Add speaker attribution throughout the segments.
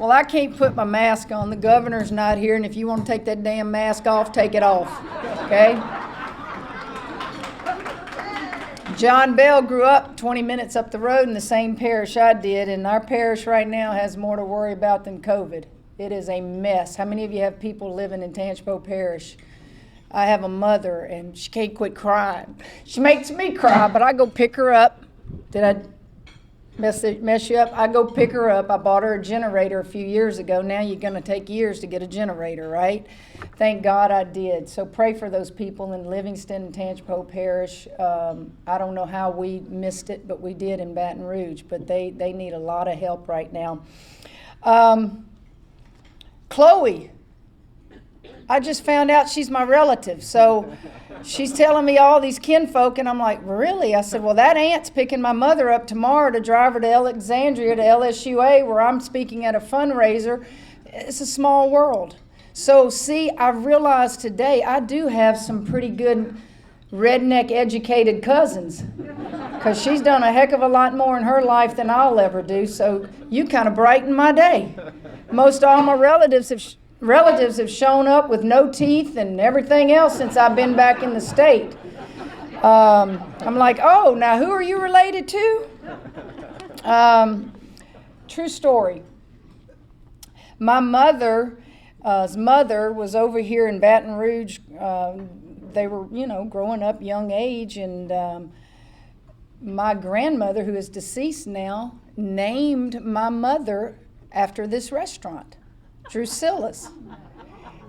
Speaker 1: Well, I can't put my mask on. The governor's not here, and if you want to take that damn mask off, take it off, okay? John Bell grew up 20 minutes up the road in the same parish I did, and our parish right now has more to worry about than COVID. It is a mess. How many of you have people living in Tangipahoa Parish? I have a mother, and she can't quit crying. She makes me cry, but I go pick her up. Did I mess you up? I go pick her up. I bought her a generator a few years ago. Now you're going to take years to get a generator, right? Thank God I did. So pray for those people in Livingston and Tangipahoa Parish. I don't know how we missed it, but we did in Baton Rouge. But they need a lot of help right now. Chloe, I just found out she's my relative. So she's telling me all these kinfolk, and I'm like, really? I said, well, that aunt's picking my mother up tomorrow to drive her to Alexandria to LSUA, where I'm speaking at a fundraiser. It's a small world. So, see, I realized today I do have some pretty good redneck educated cousins, because she's done a heck of a lot more in her life than I'll ever do. So you kind of brighten my day. Most all my relatives have shown up with no teeth and everything else since I've been back in the state. I'm like, oh, now who are you related to? True story. My mother's mother was over here in Baton Rouge. They were, growing up young age, and my grandmother, who is deceased now, named my mother after this restaurant, Drusilla's.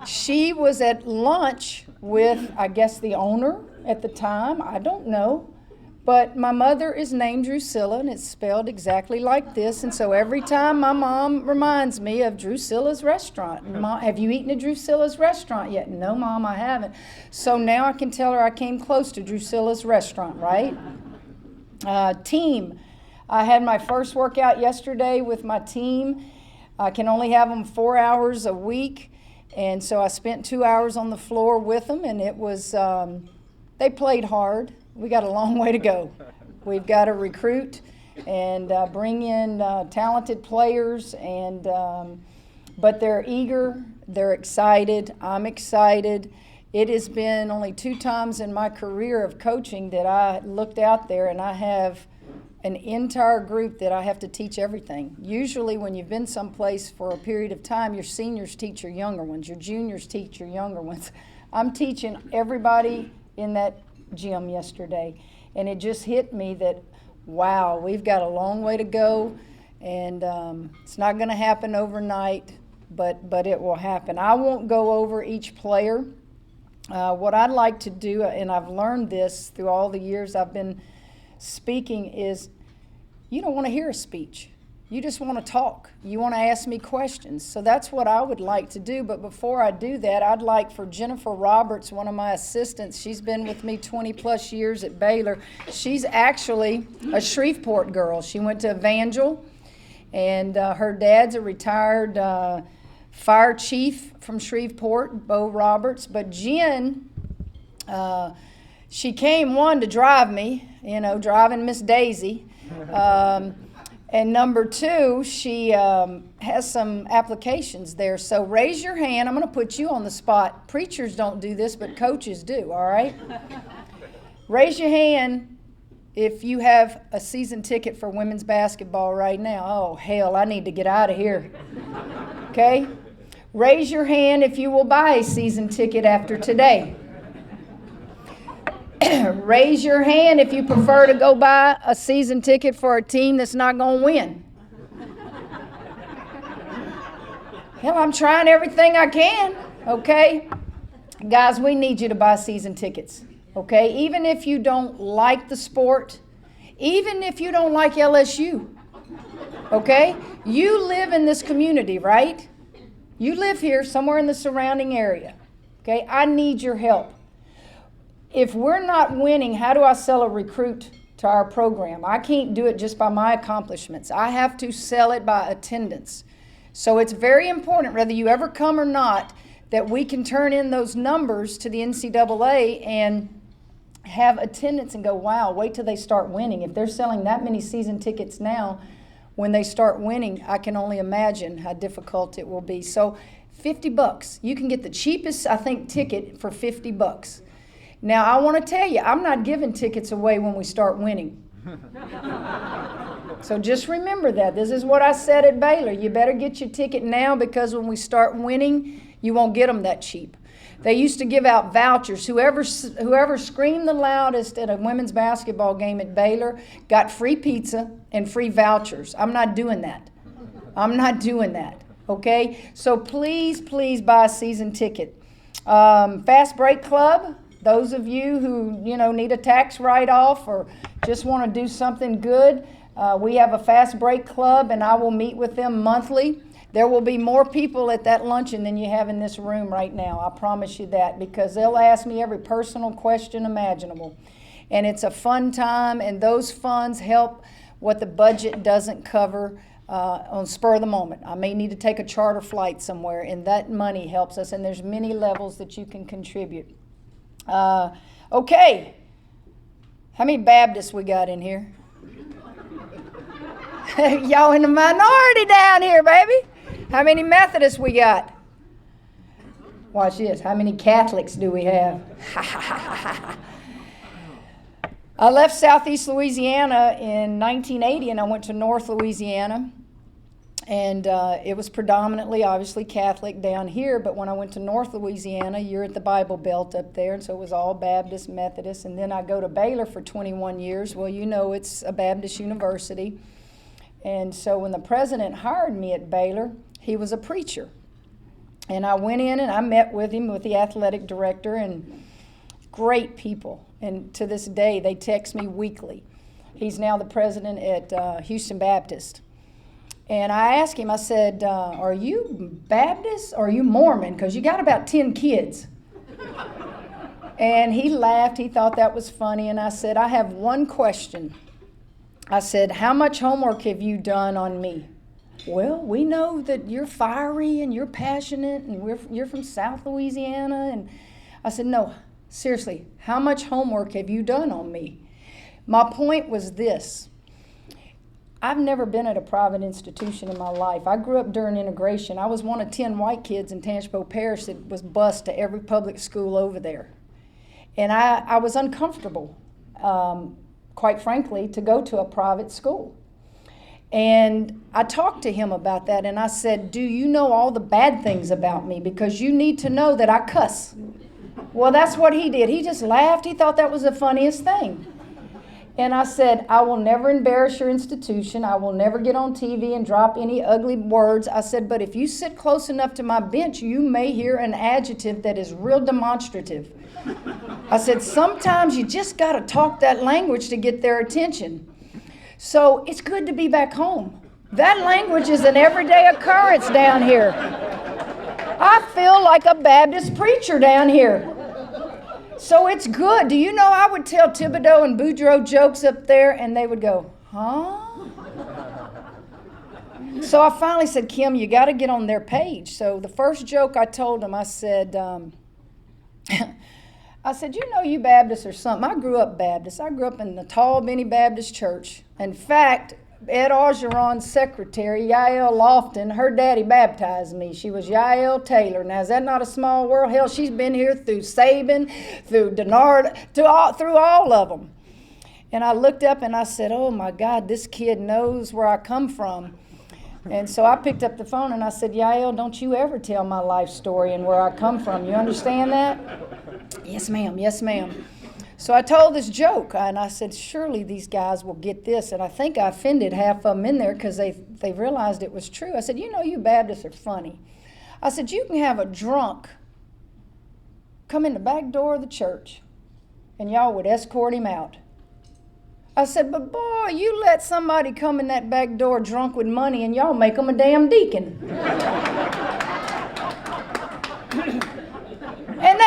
Speaker 1: She was at lunch with, I guess, the owner at the time. I don't know. But my mother is named Drusilla, and it's spelled exactly like this. And so every time my mom reminds me of Drusilla's restaurant. Mom, have you eaten at Drusilla's restaurant yet? No, Mom, I haven't. So now I can tell her I came close to Drusilla's restaurant, right? Team. I had my first workout yesterday with my team. I can only have them 4 hours a week. And so I spent 2 hours on the floor with them, and it was, they played hard. We got a long way to go. We've got to recruit and bring in talented players, and but they're eager, they're excited, I'm excited. It has been only 2 times in my career of coaching that I looked out there and I have an entire group that I have to teach everything. Usually when you've been someplace for a period of time, your seniors teach your younger ones, your juniors teach your younger ones. I'm teaching everybody in that gym yesterday, and it just hit me that, wow, we've got a long way to go, and it's not going to happen overnight, but it will happen. I won't go over each player. What I'd like to do, and I've learned this through all the years I've been speaking, is you don't want to hear a speech. You just want to talk. You want to ask me questions. So that's what I would like to do. But before I do that, I'd like for Jennifer Roberts, one of my assistants, she's been with me 20 plus years at Baylor. She's actually a Shreveport girl. She went to Evangel, and her dad's a retired fire chief from Shreveport, Bo Roberts. But Jen, she came, one, to drive me, driving Miss Daisy. And number 2, she has some applications there. So raise your hand. I'm going to put you on the spot. Preachers don't do this, but coaches do, all right? Raise your hand if you have a season ticket for women's basketball right now. Oh, hell, I need to get out of here. Okay? Raise your hand if you will buy a season ticket after today. Raise your hand if you prefer to go buy a season ticket for a team that's not going to win. Hell, I'm trying everything I can, okay? Guys, we need you to buy season tickets, okay? Even if you don't like the sport, even if you don't like LSU, okay? You live in this community, right? You live here somewhere in the surrounding area, okay? I need your help. If we're not winning, how do I sell a recruit to our program? I can't do it just by my accomplishments. I have to sell it by attendance. So it's very important, whether you ever come or not, that we can turn in those numbers to the NCAA and have attendance and go, wow, wait till they start winning. If they're selling that many season tickets now, when they start winning, I can only imagine how difficult it will be. So $50. You can get the cheapest, I think, ticket for $50. Now, I want to tell you, I'm not giving tickets away when we start winning. So just remember that. This is what I said at Baylor. You better get your ticket now, because when we start winning, you won't get them that cheap. They used to give out vouchers. Whoever screamed the loudest at a women's basketball game at Baylor got free pizza and free vouchers. I'm not doing that. I'm not doing that. Okay? So please, please buy a season ticket. Fast Break Club. Those of you who, need a tax write-off or just want to do something good, we have a Fast Break Club, and I will meet with them monthly. There will be more people at that luncheon than you have in this room right now. I promise you that, because they'll ask me every personal question imaginable. And it's a fun time, and those funds help what the budget doesn't cover on spur of the moment. I may need to take a charter flight somewhere, and that money helps us, and there's many levels that you can contribute. Okay, how many Baptists we got in here? Y'all in the minority down here, baby. How many Methodists we got? Watch this. How many Catholics do we have? I left Southeast Louisiana in 1980, and I went to North Louisiana. And it was predominantly, obviously, Catholic down here. But when I went to North Louisiana, you're at the Bible Belt up there, and so it was all Baptist, Methodist. And then I go to Baylor for 21 years. Well, it's a Baptist university. And so when the president hired me at Baylor, he was a preacher. And I went in and I met with him, with the athletic director, and great people. And to this day, they text me weekly. He's now the president at Houston Baptist. And I asked him, I said, are you Baptist or are you Mormon? Because you got about 10 kids. And he laughed. He thought that was funny. And I said, I have one question. I said, how much homework have you done on me? Well, we know that you're fiery and you're passionate and you're from South Louisiana. And I said, no, seriously, how much homework have you done on me? My point was this. I've never been at a private institution in my life. I grew up during integration. I was one of 10 white kids in Tangipahoa Parish that was bused to every public school over there. And I was uncomfortable, quite frankly, to go to a private school. And I talked to him about that, and I said, do you know all the bad things about me? Because you need to know that I cuss. Well, that's what he did. He just laughed. He thought that was the funniest thing. And I said, I will never embarrass your institution. I will never get on TV and drop any ugly words. I said, but if you sit close enough to my bench, you may hear an adjective that is real demonstrative. I said, sometimes you just got to talk that language to get their attention. So it's good to be back home. That language is an everyday occurrence down here. I feel like a Baptist preacher down here. So it's good. Do you know I would tell Thibodeau and Boudreaux jokes up there, and they would go, huh? So I finally said, Kim, you got to get on their page. So the first joke I told them, I said, you Baptists are something. I grew up Baptist. I grew up in the tall Benny Baptist Church. In fact, Ed Orgeron's secretary, Yael Lofton, her daddy baptized me. She was Yael Taylor. Now, is that not a small world? Hell, she's been here through Saban, through Denard, through all of them. And I looked up and I said, oh, my God, this kid knows where I come from. And so I picked up the phone and I said, Yael, don't you ever tell my life story and where I come from. You understand that? Yes, ma'am. Yes, ma'am. So I told this joke, and I said, surely these guys will get this. And I think I offended half of them in there because they realized it was true. I said, you Baptists are funny. I said, you can have a drunk come in the back door of the church, and y'all would escort him out. I said, but boy, you let somebody come in that back door drunk with money, and y'all make them a damn deacon. And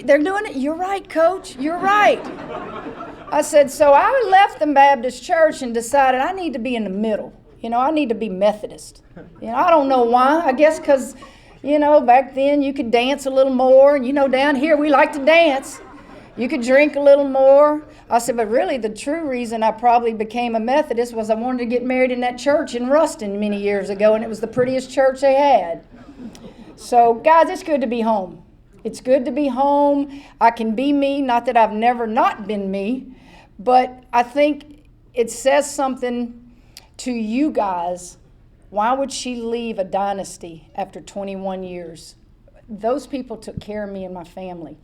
Speaker 1: they're doing it. You're right, Coach. You're right. I said, so I left the Baptist church and decided I need to be in the middle. I need to be Methodist. I don't know why. I guess because, back then you could dance a little more. And, down here we like to dance. You could drink a little more. I said, but really the true reason I probably became a Methodist was I wanted to get married in that church in Ruston many years ago, and it was the prettiest church they had. So, guys, it's good to be home. It's good to be home. I can be me, not that I've never not been me, but I think it says something to you guys. Why would she leave a dynasty after 21 years? Those people took care of me and my family.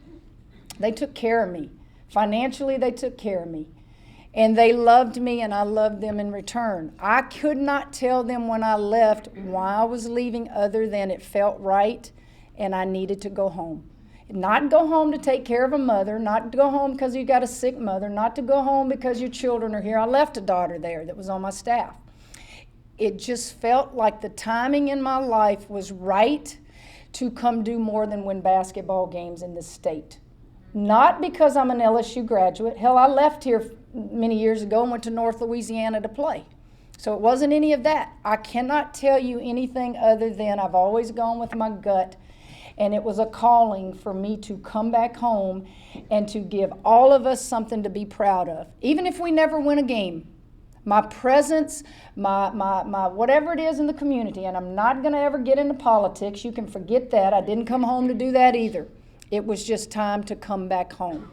Speaker 1: They took care of me. Financially, they took care of me. And they loved me, and I loved them in return. I could not tell them when I left why I was leaving other than it felt right and I needed to go home. Not go home to take care of a mother, not to go home because you got a sick mother, not to go home because your children are here. I left a daughter there that was on my staff. It just felt like the timing in my life was right to come do more than win basketball games in this state. Not because I'm an LSU graduate. Hell, I left here many years ago and went to North Louisiana to play. So it wasn't any of that. I cannot tell you anything other than I've always gone with my gut, and it was a calling for me to come back home and to give all of us something to be proud of. Even if we never win a game, my presence, my whatever it is in the community, and I'm not going to ever get into politics. You can forget that. I didn't come home to do that either. It was just time to come back home.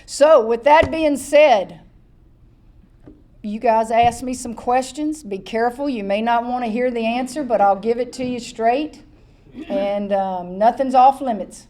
Speaker 1: So with that being said, you guys asked me some questions. Be careful. You may not want to hear the answer, but I'll give it to you straight. And nothing's off limits.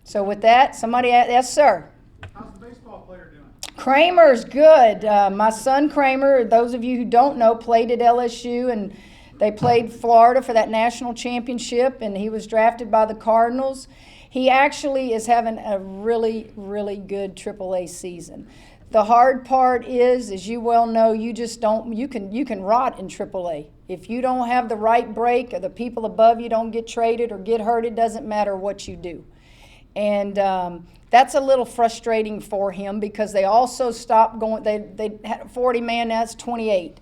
Speaker 1: So with that, somebody asked, yes, sir.
Speaker 2: How's the baseball player doing?
Speaker 1: Kramer's good. My son Kramer, those of you who don't know, played at LSU, and they played Florida for that national championship, and he was drafted by the Cardinals. He actually is having a really, really good AAA season. The hard part is, as you well know, you just don't, you can rot in AAA. If you don't have the right break or the people above you don't get traded or get hurt, it doesn't matter what you do. And that's a little frustrating for him because they also stopped going, they had a 40 man, now it's 28,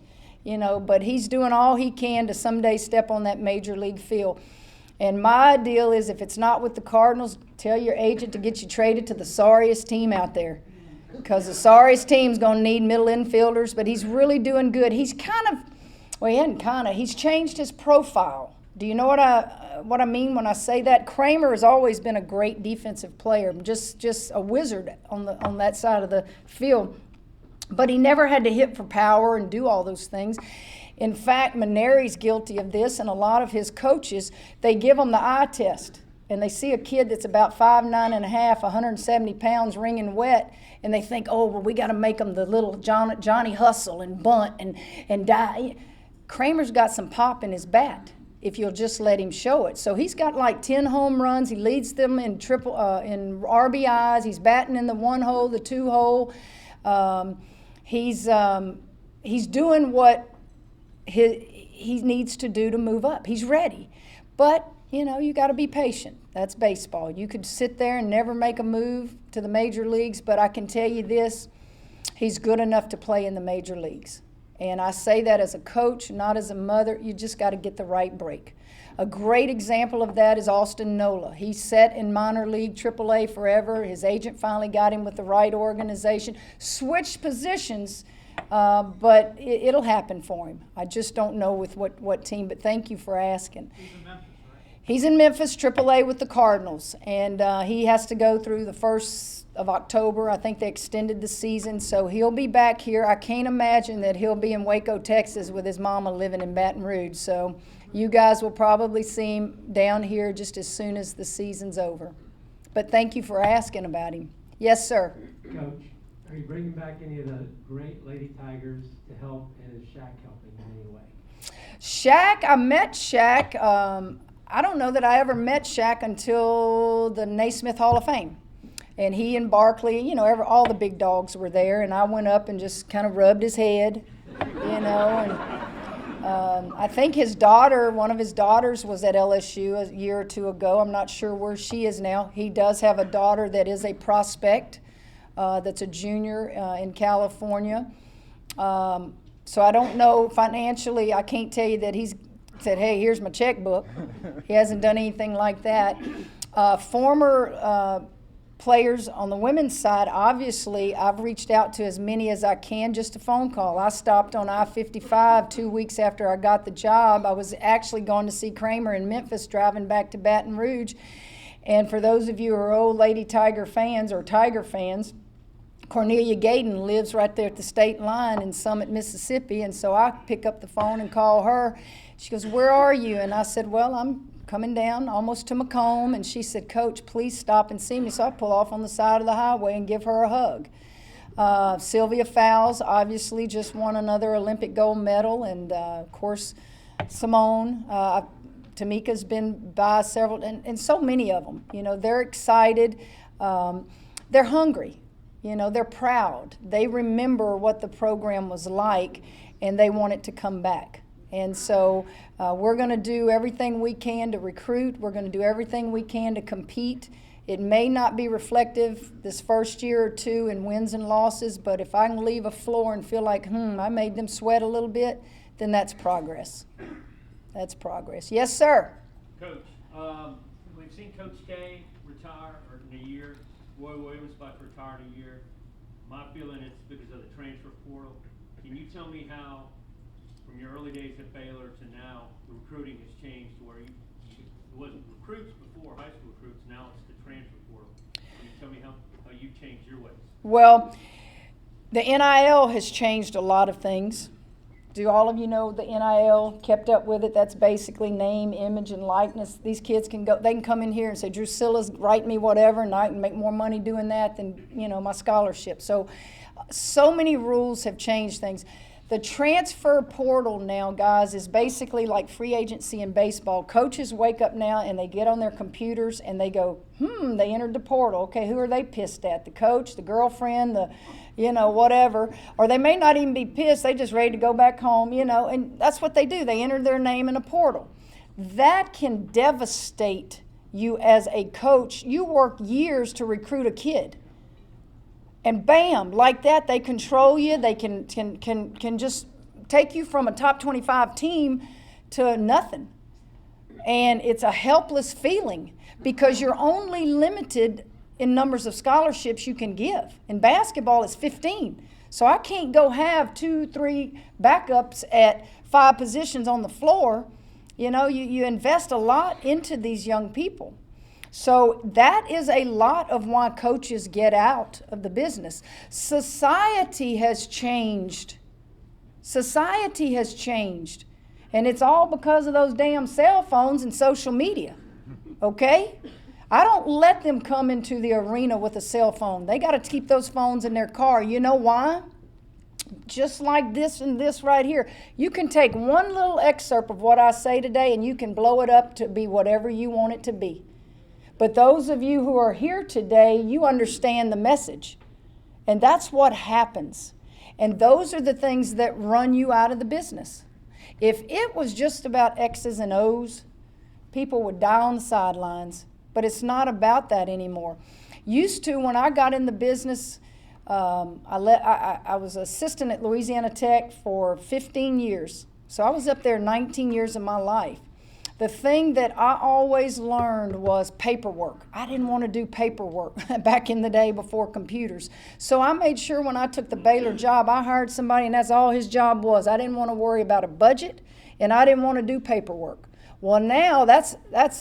Speaker 1: but he's doing all he can to someday step on that major league field. And my deal is if it's not with the Cardinals, tell your agent to get you traded to the sorriest team out there. Because the sorriest team's going to need middle infielders, but he's really doing good. He's he's changed his profile. Do you know what I mean when I say that? Kramer has always been a great defensive player, just a wizard on that side of the field. But he never had to hit for power and do all those things. In fact, Maneri's guilty of this, and a lot of his coaches, they give him the eye test. And they see a kid that's about 5'9 and a half, 170 pounds, wringing wet, and they think, oh, well, we got to make him the little Johnny Hustle and bunt and die. Kramer's got some pop in his bat if you'll just let him show it. So he's got like 10 home runs. He leads them in in RBIs. He's batting in the 1 hole, the 2 hole. He's doing what he needs to do to move up. He's ready. But you got to be patient. That's baseball. You could sit there and never make a move to the major leagues, but I can tell you this, he's good enough to play in the major leagues. And I say that as a coach, not as a mother. You just got to get the right break. A great example of that is Austin Nola. He sat in minor league AAA forever. His agent finally got him with the right organization. Switched positions, but it'll happen for him. I just don't know with what team, but thank you for asking. He's in Memphis, AAA with the Cardinals, and he has to go through the 1st of October. I think they extended the season, so he'll be back here. I can't imagine that he'll be in Waco, Texas with his mama living in Baton Rouge. So you guys will probably see him down here just as soon as the season's over. But thank you for asking about him. Yes, sir.
Speaker 3: Coach, are you bringing back any of the great Lady Tigers to help, and is Shaq helping in any way?
Speaker 1: Shaq, I met Shaq. I don't know that I ever met Shaq until the Naismith Hall of Fame. And he and Barkley, all the big dogs were there, and I went up and just kind of rubbed his head, and I think one of his daughters was at LSU a year or two ago. I'm not sure where she is now. He does have a daughter that is a prospect that's a junior in California. So I don't know financially. I can't tell you that he's said, hey, here's my checkbook. He hasn't done anything like that. Former players on the women's side, obviously, I've reached out to as many as I can, just a phone call. I stopped on I-55 2 weeks after I got the job. I was actually going to see Kramer in Memphis, driving back to Baton Rouge. And for those of you who are old Lady Tiger fans or Tiger fans, Cornelia Gayden lives right there at the state line in Summit, Mississippi. And so I pick up the phone and call her. She goes, "Where are you?" And I said, "Well, I'm coming down almost to Macomb." And she said, "Coach, please stop and see me." So I pull off on the side of the highway and give her a hug. Sylvia Fowles obviously just won another Olympic gold medal. And, of course, Simone. Tamika's been by several, and so many of them. You know, they're excited. They're hungry. You know, they're proud. They remember what the program was like, and they want it to come back. And so we're going to do everything we can to recruit. We're going to do everything we can to compete. It may not be reflective this first year or two in wins and losses, but if I can leave a floor and feel like, I made them sweat a little bit, then that's progress. That's progress. Yes, sir.
Speaker 4: Coach, we've seen Coach K retire in a year. Roy Williams about to retire in a year. My feeling it's because of the transfer portal. Can you tell me how, from your early days at Baylor to now, the recruiting has changed to where it wasn't recruits before, high school recruits, now it's the transfer portal. Can you tell me how you've changed your ways?
Speaker 1: Well, the NIL has changed a lot of things. Do all of you know the NIL, kept up with it? That's basically name, image, and likeness. These kids can go, they can come in here and say, Drusilla's write me whatever, and I can make more money doing that than, my scholarship. So many rules have changed things. The transfer portal now, guys, is basically like free agency in baseball. Coaches wake up now and they get on their computers and they go, they entered the portal. Okay, who are they pissed at? The coach, the girlfriend, whatever. Or they may not even be pissed. They just ready to go back home, and that's what they do. They enter their name in a portal. That can devastate you as a coach. You work years to recruit a kid. And bam, like that, they control you. They can just take you from a top 25 team to nothing. And it's a helpless feeling because you're only limited in numbers of scholarships you can give. In basketball, it's 15. So I can't go have 2-3 backups at 5 positions on the floor. You invest a lot into these young people. So that is a lot of why coaches get out of the business. Society has changed. Society has changed. And it's all because of those damn cell phones and social media. Okay? I don't let them come into the arena with a cell phone. They got to keep those phones in their car. You know why? Just like this and this right here. You can take one little excerpt of what I say today and you can blow it up to be whatever you want it to be. But those of you who are here today, you understand the message. And that's what happens. And those are the things that run you out of the business. If it was just about X's and O's, people would die on the sidelines. But it's not about that anymore. Used to, when I got in the business, I was assistant at Louisiana Tech for 15 years. So I was up there 19 years of my life. The thing that I always learned was paperwork. I didn't want to do paperwork back in the day before computers. So I made sure when I took the Baylor job, I hired somebody and that's all his job was. I didn't want to worry about a budget and I didn't want to do paperwork. Well, now that's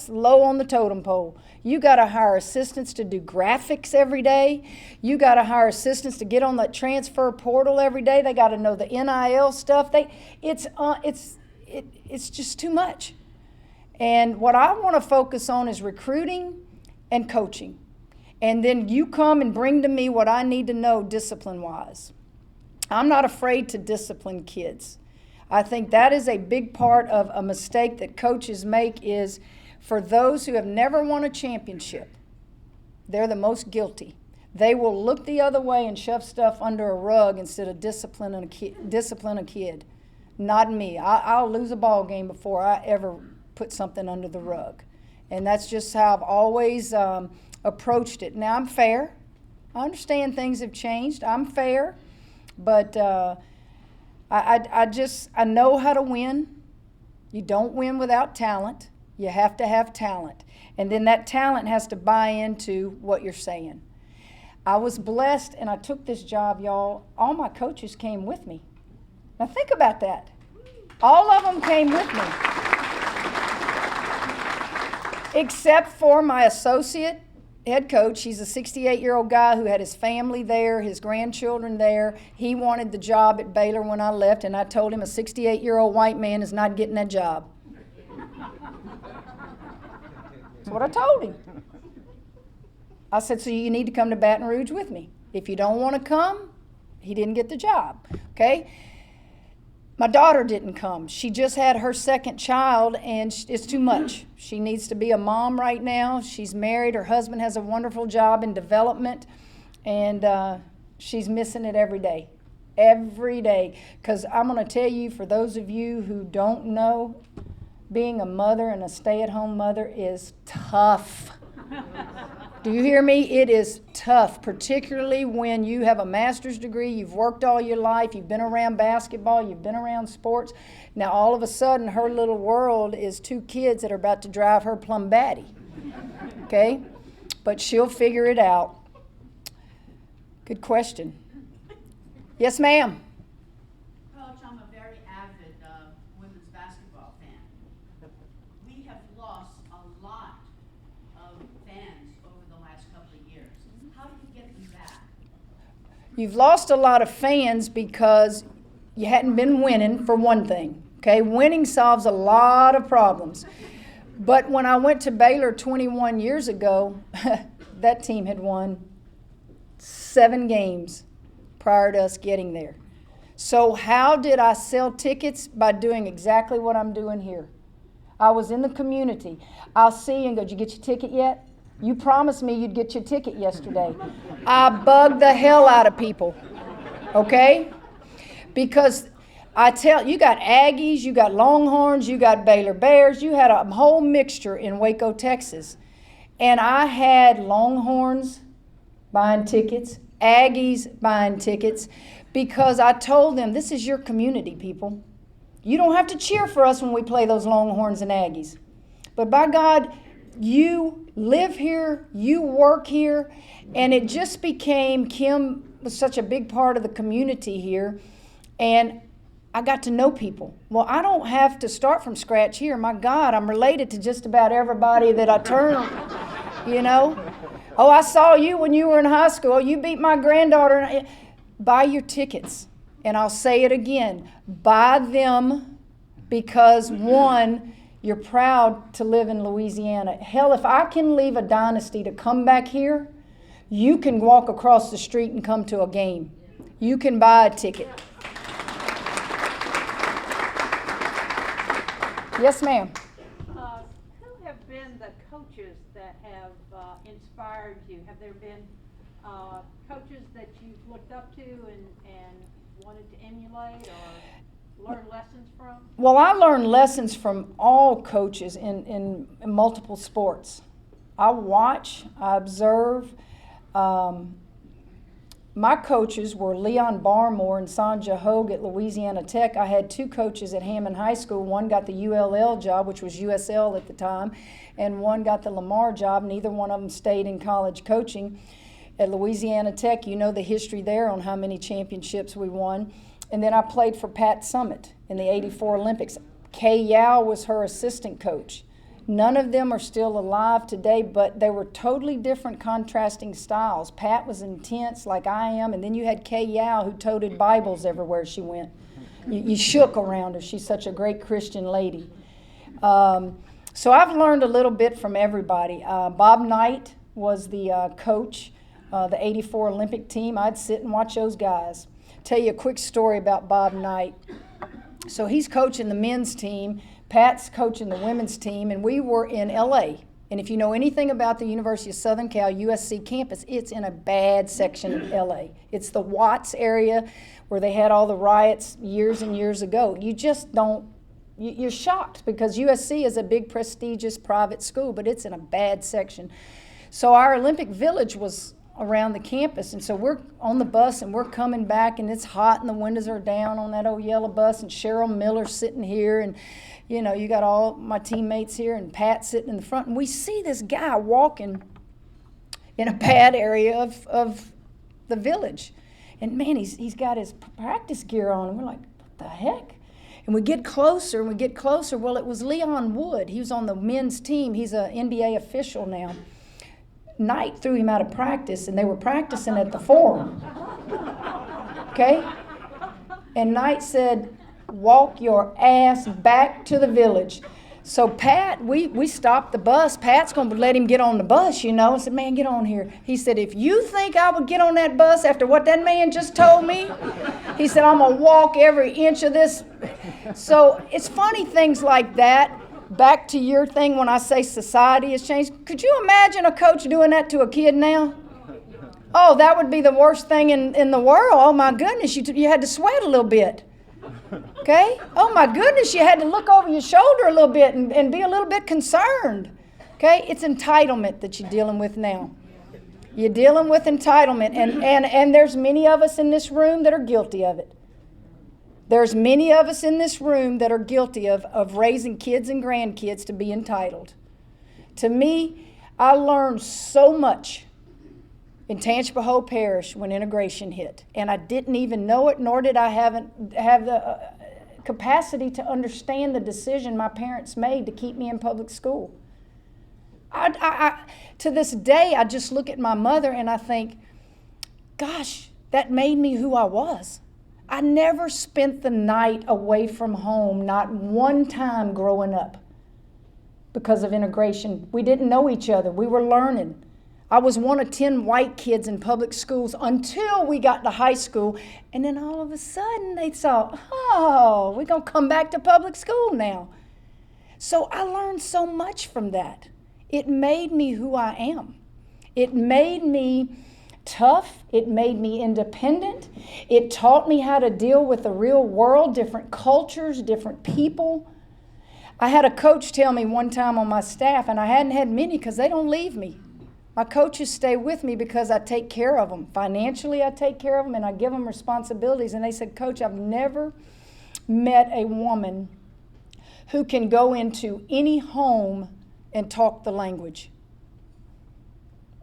Speaker 1: low on the totem pole. You got to hire assistants to do graphics every day. You got to hire assistants to get on that transfer portal every day. They got to know the NIL stuff. It's just too much. And what I want to focus on is recruiting and coaching. And then you come and bring to me what I need to know discipline-wise. I'm not afraid to discipline kids. I think that is a big part of a mistake that coaches make is for those who have never won a championship, they're the most guilty. They will look the other way and shove stuff under a rug instead of discipline a kid. Not me. I'll lose a ball game before I ever put something under the rug. And that's just how I've always approached it. Now, I'm fair. I understand things have changed. I'm fair. But I know how to win. You don't win without talent. You have to have talent. And then that talent has to buy into what you're saying. I was blessed and I took this job, y'all. All my coaches came with me. Now think about that. All of them came with me. Except for my associate head coach. He's a 68-year-old guy who had his family there, his grandchildren there. He wanted the job at Baylor when I left, and I told him a 68-year-old white man is not getting that job. That's what I told him. I said, so you need to come to Baton Rouge with me. If you don't want to come, he didn't get the job, okay? My daughter didn't come. She just had her second child, and it's too much. She needs to be a mom right now. She's married. Her husband has a wonderful job in development, and she's missing it every day. Every day. Because I'm going to tell you, for those of you who don't know, being a mother and a stay-at-home mother is tough. Do you hear me? It is tough, particularly when you have a master's degree, you've worked all your life, you've been around basketball, you've been around sports. Now all of a sudden her little world is 2 kids that are about to drive her plumb batty. Okay? But she'll figure it out. Good question. Yes, ma'am.
Speaker 5: Coach, I'm a very avid women's basketball fan. We have lost a lot of fans over the last couple of years. How do you get them back?
Speaker 1: You've lost a lot of fans because you hadn't been winning, for one thing. Okay, winning solves a lot of problems. But when I went to Baylor 21 years ago, that team had won 7 games prior to us getting there. So how did I sell tickets? By doing exactly what I'm doing here. I was in the community. I'll see you and go, did you get your ticket yet? You promised me you'd get your ticket yesterday. I bugged the hell out of people, okay? Because I tell you, got Aggies, you got Longhorns, you got Baylor Bears, you had a whole mixture in Waco, Texas. And I had Longhorns buying tickets, Aggies buying tickets, because I told them, this is your community, people. You don't have to cheer for us when we play those Longhorns and Aggies. But by God, you live here, you work here, and it just became, Kim was such a big part of the community here, and I got to know people. Well, I don't have to start from scratch here. My God, I'm related to just about everybody that I turn, you know. Oh, I saw you when you were in high school. You beat my granddaughter. Buy your tickets. And I'll say it again. Buy them because, one, you're proud to live in Louisiana. Hell, if I can leave a dynasty to come back here, you can walk across the street and come to a game. You can buy a ticket. Yes, ma'am.
Speaker 6: Who have been the coaches that have inspired you? Have there been coaches that you've looked up to and wanted to emulate or learn lessons from?
Speaker 1: Well, I learned lessons from all coaches in multiple sports. I watch, I observe. My coaches were Leon Barmore and Sanja Hogue at Louisiana Tech. I had 2 coaches at Hammond High School. One got the ULL job, which was USL at the time, and one got the Lamar job. Neither one of them stayed in college coaching. At Louisiana Tech, you know the history there on how many championships we won. And then I played for Pat Summitt in the '84 Olympics. Kay Yao was her assistant coach. None of them are still alive today, but they were totally different, contrasting styles. Pat was intense like I am, and then you had Kay Yao, who toted Bibles everywhere she went. You shook around her. She's such a great Christian lady. So I've learned a little bit from everybody. Bob Knight was the coach, the '84 Olympic team. I'd sit and watch those guys. Tell you a quick story about Bob Knight. So he's coaching the men's team. Pat's coaching the women's team, and we were in LA. And if you know anything about the University of Southern Cal USC campus, it's in a bad section of LA. It's the Watts area where they had all the riots years and years ago. You just don't, you're shocked because USC is a big prestigious private school, but it's in a bad section. So our Olympic Village was around the campus. And so we're on the bus and we're coming back and it's hot and the windows are down on that old yellow bus and Cheryl Miller's sitting here and, you know, you got all my teammates here and Pat sitting in the front. And we see this guy walking in a bad area of the village. And man, he's got his practice gear on. And we're like, what the heck? And we get closer and we get closer. Well, it was Leon Wood. He was on the men's team. He's an NBA official now. Knight threw him out of practice, and they were practicing at the Forum. Okay? And Knight said, walk your ass back to the village. So Pat, we stopped the bus. Pat's going to let him get on the bus, you know. I said, man, get on here. He said, if you think I would get on that bus after what that man just told me, he said, I'm going to walk every inch of this. So it's funny things like that. Back to your thing when I say society has changed. Could you imagine a coach doing that to a kid now? Oh, that would be the worst thing in the world. Oh, my goodness, you had to sweat a little bit. Okay? Oh, my goodness, you had to look over your shoulder a little bit and be a little bit concerned. Okay? It's entitlement that you're dealing with now. You're dealing with entitlement, and there's many of us in this room that are guilty of it. There's many of us in this room that are guilty of raising kids and grandkids to be entitled. To me, I learned so much in Tangipahoa Parish when integration hit. And I didn't even know it, nor did I have the capacity to understand the decision my parents made to keep me in public school. To this day, I just look at my mother and I think, gosh, that made me who I was. I never spent the night away from home, not one time growing up, because of integration. We didn't know each other. We were learning. I was one of 10 white kids in public schools until we got to high school, and then all of a sudden they saw, oh, we're going to come back to public school now. So I learned so much from that. It made me who I am. It made me tough. It made me independent. It taught me how to deal with the real world, different cultures, different people. I had a coach tell me one time on my staff, and I hadn't had many because they don't leave me. My coaches stay with me because I take care of them. Financially, I take care of them, and I give them responsibilities. And they said, Coach, I've never met a woman who can go into any home and talk the language.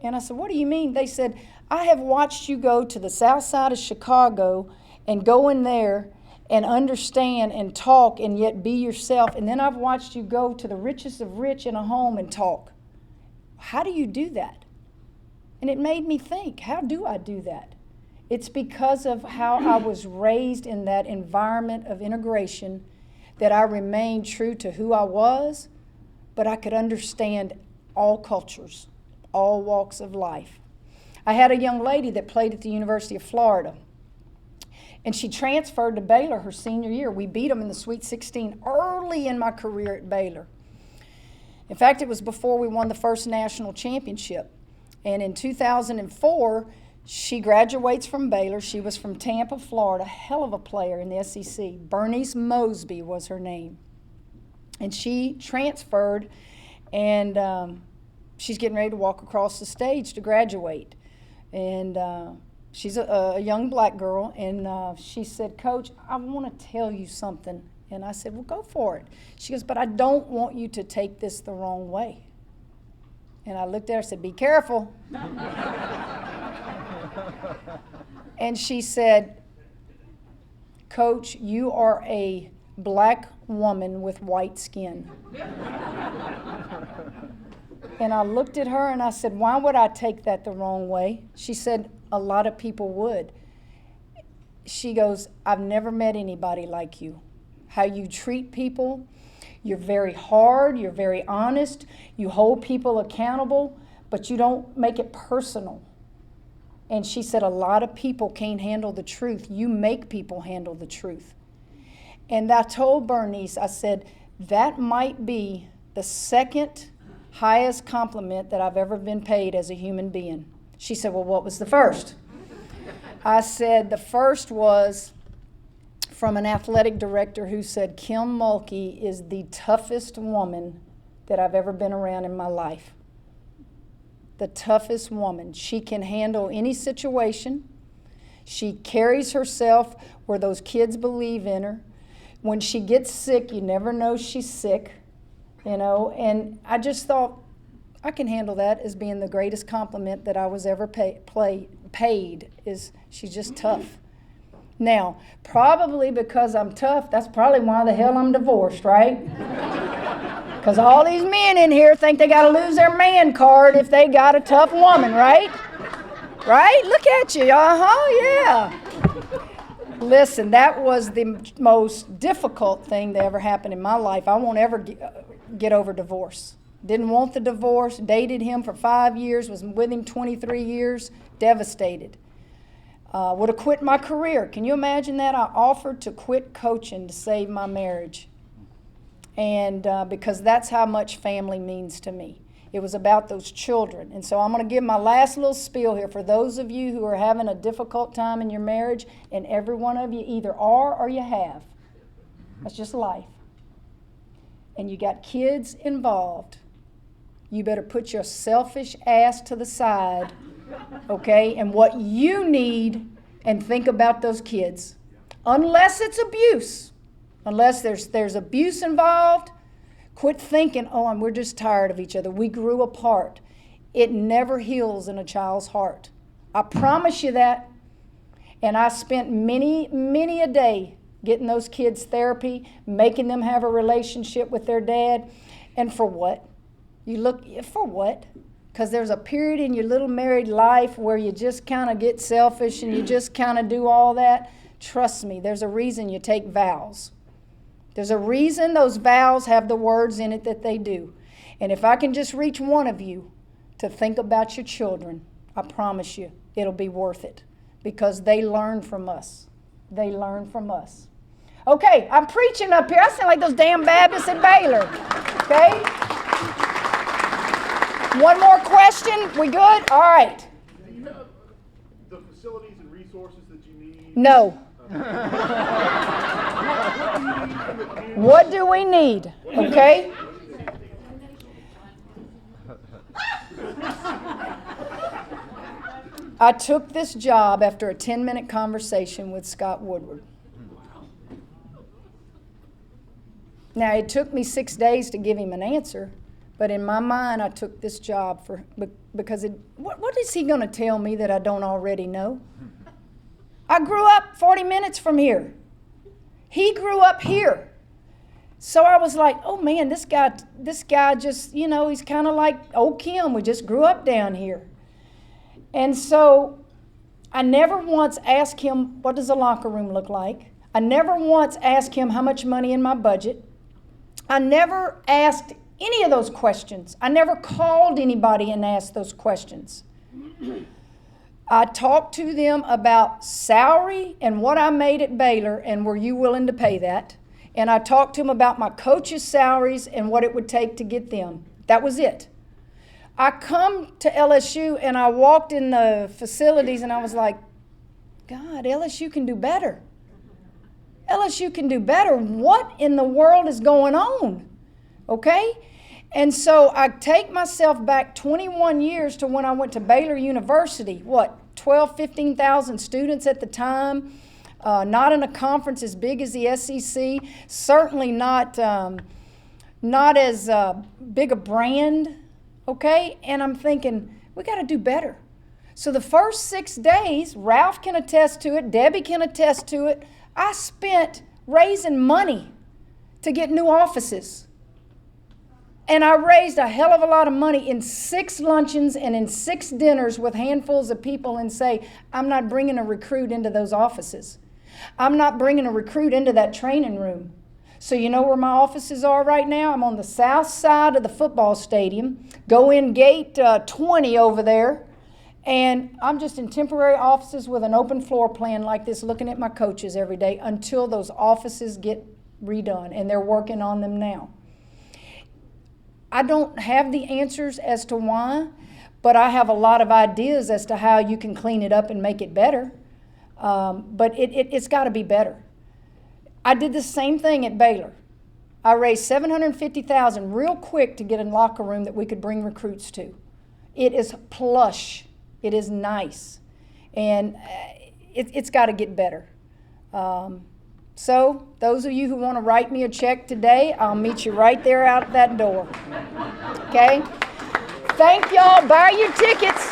Speaker 1: And I said, what do you mean? They said, I have watched you go to the south side of Chicago and go in there and understand and talk and yet be yourself. And then I've watched you go to the richest of rich in a home and talk. How do you do that? And it made me think, how do I do that? It's because of how I was raised in that environment of integration that I remained true to who I was, but I could understand all cultures, all walks of life. I had a young lady that played at the University of Florida, and she transferred to Baylor her senior year. We beat them in the Sweet 16 early in my career at Baylor. In fact, it was before we won the first national championship. And in 2004, she graduates from Baylor. She was from Tampa, Florida, hell of a player in the SEC. Bernice Mosby was her name. And she transferred, and she's getting ready to walk across the stage to graduate. And she's a young black girl, and she said, Coach, I want to tell you something. And I said, well, go for it. She goes, but I don't want you to take this the wrong way. And I looked at her and said, be careful. And she said, Coach, you are a black woman with white skin. And I looked at her and I said, why would I take that the wrong way? She said, a lot of people would. She goes, I've never met anybody like you. How you treat people, you're very hard, you're very honest, you hold people accountable, but you don't make it personal. And she said, a lot of people can't handle the truth. You make people handle the truth. And I told Bernice, I said, that might be the second highest compliment that I've ever been paid as a human being. She said, well, what was the first? I said, the first was from an athletic director who said, Kim Mulkey is the toughest woman that I've ever been around in my life. the toughest woman. She can handle any situation. She carries herself where those kids believe in her. When she gets sick, you never know she's sick, you know. And I just thought, I can handle that as being the greatest compliment that I was ever paid, is she's just tough. Now, probably because I'm tough, that's probably why the hell I'm divorced, right? Because all these men in here think they got to lose their man card if they got a tough woman, right? Right? Look at you. Yeah. Listen, that was the most difficult thing that ever happened in my life. I won't ever get over divorce. Didn't want the divorce, dated him for 5 years, was with him 23 years, devastated. Would have quit my career. Can you imagine that? I offered to quit coaching to save my marriage. And because that's how much family means to me. It was about those children. And so I'm going to give my last little spiel here for those of you who are having a difficult time in your marriage, and every one of you either are or you have. That's just life. And you got kids involved. You better put your selfish ass to the side, okay, and what you need, and think about those kids. Unless it's abuse. Unless there's abuse involved, quit thinking, oh, we're just tired of each other. We grew apart. It never heals in a child's heart. I promise you that. And I spent many a day getting those kids therapy, making them have a relationship with their dad. And for what? For what? Because there's a period in your little married life where you just kind of get selfish and you just kind of do all that. Trust me, there's a reason you take vows. There's a reason those vows have the words in it that they do. And if I can just reach one of you to think about your children, I promise you it'll be worth it, because they learn from us. They learn from us. Okay, I'm preaching up here. I sound like those damn Baptists at Baylor. Okay? One more question? We good? All right.
Speaker 2: Do you have the facilities and resources that you need?
Speaker 1: No. What do we need? Okay? I took this job after a 10-minute conversation with Scott Woodward. Now, it took me 6 days to give him an answer, but in my mind, I took this job because what is he going to tell me that I don't already know? I grew up 40 minutes from here. He grew up here. So I was like, oh man, this guy just, he's kind of like old Kim. We just grew up down here. And so I never once asked him, what does a locker room look like? I never once asked him how much money in my budget. I never asked any of those questions. I never called anybody and asked those questions. I talked to them about salary and what I made at Baylor, and were you willing to pay that? And I talked to them about my coaches' salaries and what it would take to get them. That was it. I come to LSU and I walked in the facilities and I was like, God, LSU can do better. LSU can do better. What in the world is going on? Okay? And so I take myself back 21 years to when I went to Baylor University. 15,000 students at the time. Not in a conference as big as the SEC. Certainly not as big a brand. Okay? And I'm thinking, we got to do better. So the first 6 days, Ralph can attest to it, Debbie can attest to it, I spent raising money to get new offices. And I raised a hell of a lot of money in 6 luncheons and in 6 dinners with handfuls of people, and say, I'm not bringing a recruit into those offices. I'm not bringing a recruit into that training room. So you know where my offices are right now? I'm on the south side of the football stadium. Go in gate 20 over there. And I'm just in temporary offices with an open floor plan like this, looking at my coaches every day until those offices get redone. And they're working on them now. I don't have the answers as to why, but I have a lot of ideas as to how you can clean it up and make it better. But it's got to be better. I did the same thing at Baylor. I raised $750,000 real quick to get a locker room that we could bring recruits to. It is plush. It is nice. And it's got to get better. So those of you who want to write me a check today, I'll meet you right there out that door. Okay? Thank y'all. Buy your tickets.